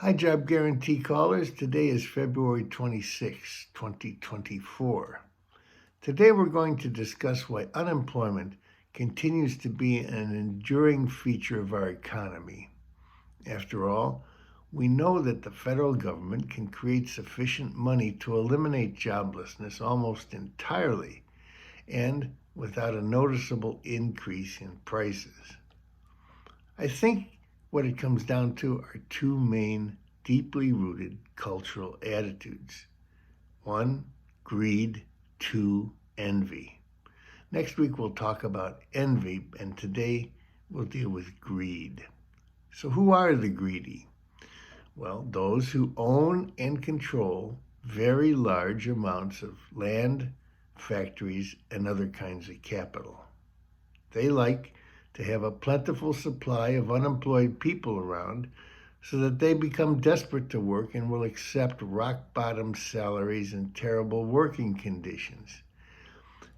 Hi, Job Guarantee callers. Today is February 26, 2024. Today we're going to discuss why unemployment continues to be an enduring feature of our economy. After all, we know that the federal government can create sufficient money to eliminate joblessness almost entirely and without a noticeable increase in prices. I think what it comes down to are two main deeply rooted cultural attitudes. One, greed. Two, envy. Next week we'll talk about envy, and today we'll deal with greed. So who are the greedy? Well, those who own and control very large amounts of land, factories, and other kinds of capital. They like to have a plentiful supply of unemployed people around so that they become desperate to work and will accept rock-bottom salaries and terrible working conditions.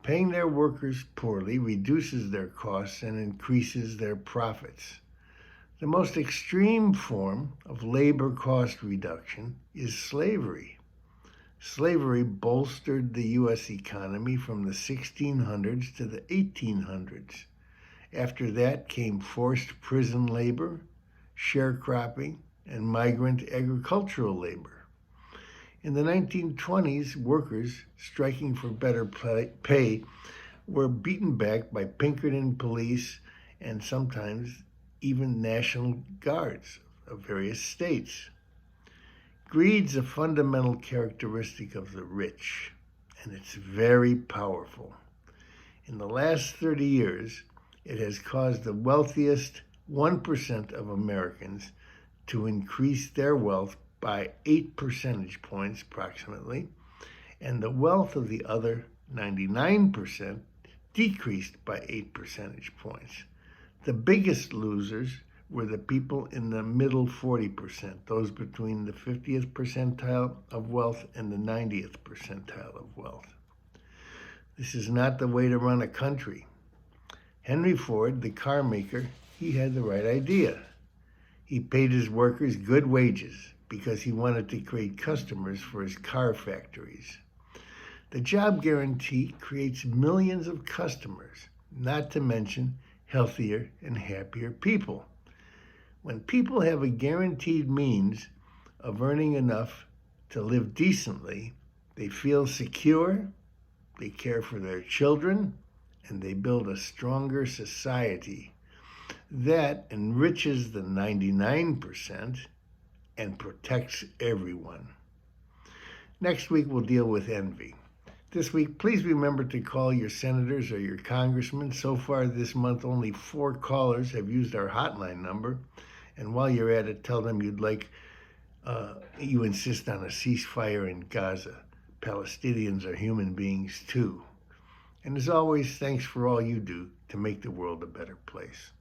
Paying their workers poorly reduces their costs and increases their profits. The most extreme form of labor cost reduction is slavery. Slavery bolstered the U.S. economy from the 1600s to the 1800s. After that came forced prison labor, sharecropping, and migrant agricultural labor. In the 1920s, workers striking for better pay were beaten back by Pinkerton police and sometimes even National Guards of various states. Greed's a fundamental characteristic of the rich, and it's very powerful. In the last 30 years, it has caused the wealthiest 1% of Americans to increase their wealth by 8 percentage points approximately, and the wealth of the other 99% decreased by 8 percentage points. The biggest losers were the people in the middle 40%, those between the 50th percentile of wealth and the 90th percentile of wealth. This is not the way to run a country. Henry Ford, the car maker, he had the right idea. He paid his workers good wages because he wanted to create customers for his car factories. The job guarantee creates millions of customers, not to mention healthier and happier people. When people have a guaranteed means of earning enough to live decently, they feel secure, they care for their children, and they build a stronger society that enriches the 99% and protects everyone. Next week, we'll deal with envy. This week, please remember to call your senators or your congressmen. So far this month, only 4 callers have used our hotline number. And while you're at it, tell them you insist on a ceasefire in Gaza. Palestinians are human beings too. And as always, thanks for all you do to make the world a better place.